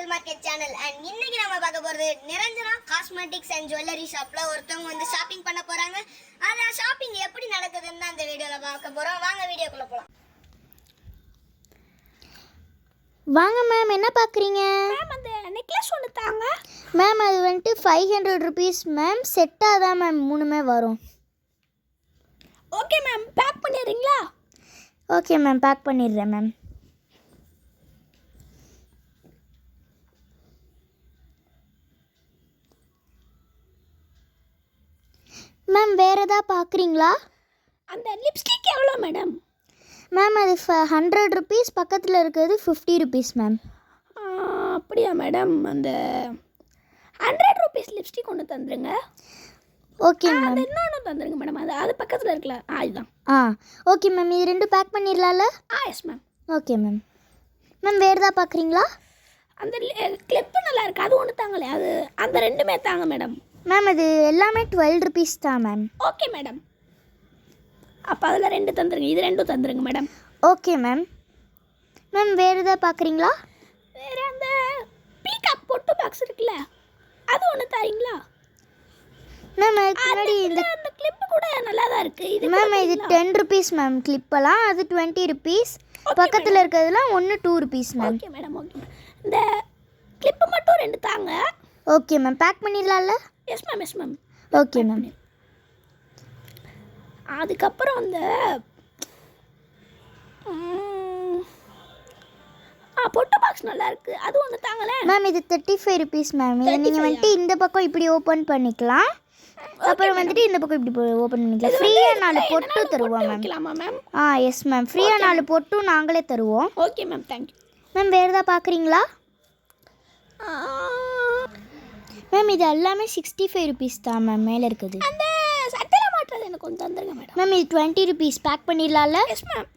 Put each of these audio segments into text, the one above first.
Twinkle market channel. And இன்னைக்கு நம்ம பார்க்க போறது நிரஞ்சனா காஸ்மெட்டிக்ஸ் அண்ட் ஜுவல்லரி ஷாப்ல ஒருத்தவங்க வந்து ஷாப்பிங் பண்ண போறாங்க. அந்த ஷாப்பிங் எப்படி நடக்குதுன்னு அந்த வீடியோல பார்க்க போறோம். வாங்க வீடியோக்குள்ள போலாம். வாங்க மேம், என்ன பார்க்குறீங்க? மேம் அந்த நெக்லஸ் ஒன்று தாங்க. மேம் அது வந்துட்டு 500 ருபீஸ் மேம். செட்டாக தான் மேம் மூணுமே வரும். ஓகே மேம், பேக் பண்ணிடுறீங்களா? ஓகே மேம், பேக் பண்ணிடுறேன் மேம். மேம் வேறு எதாவது பார்க்குறீங்களா? அந்த லிப்ஸ்டிக் எவ்வளோ மேடம்? மேம் அது 100 ருபீஸ், பக்கத்தில் இருக்கிறது 50 ருபீஸ் மேம். அப்படியா மேடம்? அந்த 100 ருபீஸ் லிப்ஸ்டிக் ஒன்று தந்துருங்க. Okay ma'am. அது இன்னொன்று தந்துருங்க மேடம். அது பக்கத்தில் இருக்கல, இதுதான். ஓகே மேம், இது ரெண்டும் பேக் பண்ணிடலாம்ல? Yes ma'am. Okay ma'am. Ma'am வேறு எதாவது பார்க்குறீங்களா? அந்த கிளிப்பு நல்லா இருக்குது, அது ஒன்று தாங்களே. அது அந்த ரெண்டுமே தாங்க மேடம். மேம் அது எல்லாமே 12 ருபீஸ் தான் மேம். ஓகே மேடம், அப்போ அதில் 2 தந்துருங்க, இது 2 தந்துருங்க மேடம். Okay ma'am. மேம் வேறு எதாவது பார்க்குறீங்களா? வேறு அந்த பீகாக் பொட்டு பாக்ஸ் இருக்குல்ல, அது ஒன்று தரீங்களா? மேம் அதுக்கு முன்னாடி இந்த கிளிப்பு கூட நல்லா தான் இருக்குது. இது மேம் இது 10 ருபீஸ் மேம். கிளிப்பெல்லாம் அது 20 ருபீஸ். பக்கத்தில் இருக்கிறதுலாம் 2 rupees ma'am. Okay madam, okay ma'am. இந்த கிளிப்பு மட்டும் 2 தாங்க. ஓகே மேம், பேக் பண்ணிடலாம்ல? Yes ma'am, yes ma'am. Okay ma'am. அதுக்கப்புறம் அந்த பொட்டு பாக்ஸ் நல்லா இருக்குது, அது ஒன்று தாங்களே. மேம் இது 35 ருபீஸ் மேம். இதை நீங்கள் வந்துட்டு இந்த பக்கம் இப்படி ஓப்பன் பண்ணிக்கலாம், அப்புறம் வந்துட்டு இந்த பக்கம் இப்படி ஓப்பன் பண்ணிக்கலாம். ஃப்ரீயாக 4 பொட்டு தருவோம் மேம். மேம் எஸ் மேம், ஃப்ரீயாக 4 பொட்டும் நாங்களே தருவோம். Okay ma'am, thank you ma'am. வேறு எதாவது பார்க்குறீங்களா? மேம் இது எல்லாமே 65 ருபீஸ் தான் மேம். மேலே இருக்குது அந்த சட்டையில் மாட்டுறது எனக்கு கொஞ்சம் தந்துருங்க மேடம். மேம் இது 20 ருபீஸ். பேக் பண்ணிடலாம்ல? Yes ma'am.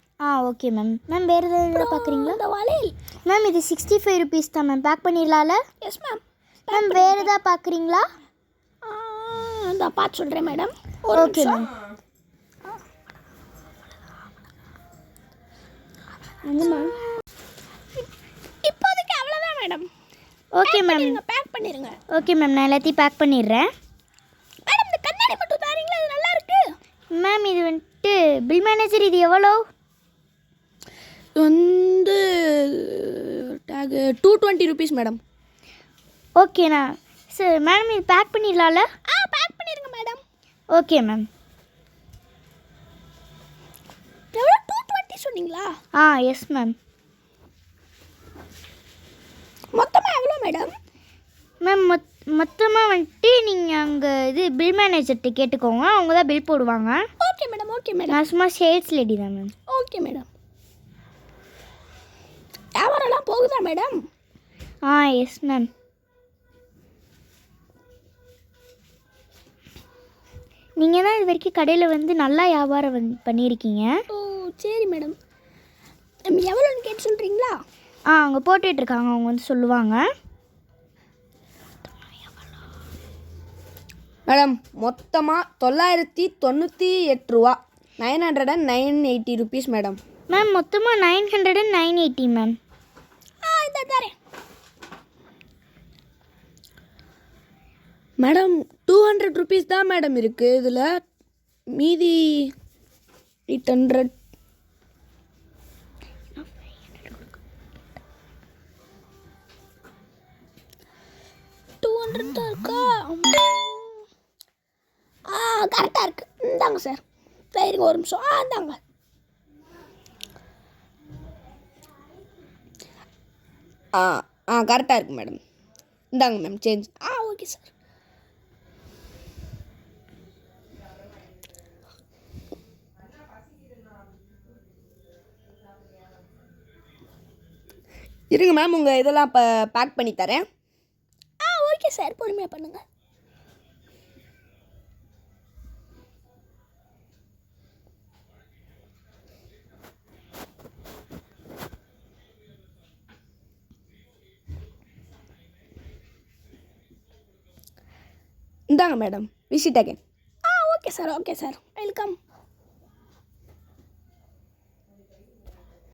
Okay ma'am. Ma'am வேறு எதாவது பார்க்குறீங்களா? அந்த வளையல் மேம் இது 65 ருபீஸ் தான் மேம். பேக் பண்ணிடலாம்ல? Yes ma'am. மேம் வேறு எதாவது பார்க்குறீங்களா? அந்த பார்த்து சொல்கிறேன் மேடம். Okay ma'am. மேம் இப்போதைக்கு அவ்வளோதான் மேடம். ஓகே மேம், பேக் பண்ணிடுங்க. ஓகே மேம், நான் எல்லாத்தையும் பேக் பண்ணிடுறேன். மேடம் இந்த கண்ணாடி மட்டும் தாரீங்களா? இது நல்லா இருக்கு மேம். இது வந்துட்டு பில் மேனேஜர், இது எவ்வளோ? வந்து டேக் 220 ருபீஸ் மேடம். ஓகேண்ணா சார். மேடம் இது பேக் பண்ணிடலாம்ல? பேக் பண்ணிடுங்க மேடம். Okay ma'am. எவ்வளோ? 220 சொன்னீங்களா? Yes ma'am. மொத்தமாக எவ்வளோ மேடம்? மேம் மொத்தமாக வந்துட்டு நீங்கள் அங்கே இது பில் மேனேஜர்கிட்ட கேட்டுக்கோங்க, அவங்க தான் பில் போடுவாங்க. Okay madam, okay madam. நான் சும்மா சேல்ஸ் லேடி தான் மேம். Okay madam. வியாபாரம்லாம் போகுதா மேடம்? Yes ma'am. நீங்கள் தான் இது வரைக்கும் கடையில் வந்து நல்லா வியாபாரம் பண்ணியிருக்கீங்க. ஓ சரி மேடம். எவ்வளோன்னு கேட்டு சொல்கிறீங்களா? அவங்க போட்டுட்ருக்காங்க, அவங்க வந்து சொல்லுவாங்க. மேடம் மொத்தமாக 998 ரூபா, 980 ருபீஸ் மேடம். மேம் மொத்தமாக 900 and 980 மேம். இந்த தரேன் மேடம் 200 ருபீஸ் தான் மேடம் இருக்குது இதில். மீதி 800. தான் இருக்கா? கரெக்டாக இருக்குது. இந்தாங்க சார். சரிங்க, ஒரு நிமிஷம். இந்தாங்க. கரெக்டாக இருக்குது மேடம். இந்தாங்க மேம் சேஞ்ச். Okay sir. இருங்க மேம், உங்கள் இதெல்லாம் இப்போ பேக் பண்ணி தரேன். ஓகே சார், பொறுமையாக பண்ணுங்க. இந்தாங்க madam, visit again. Okay sir, okay sir, welcome.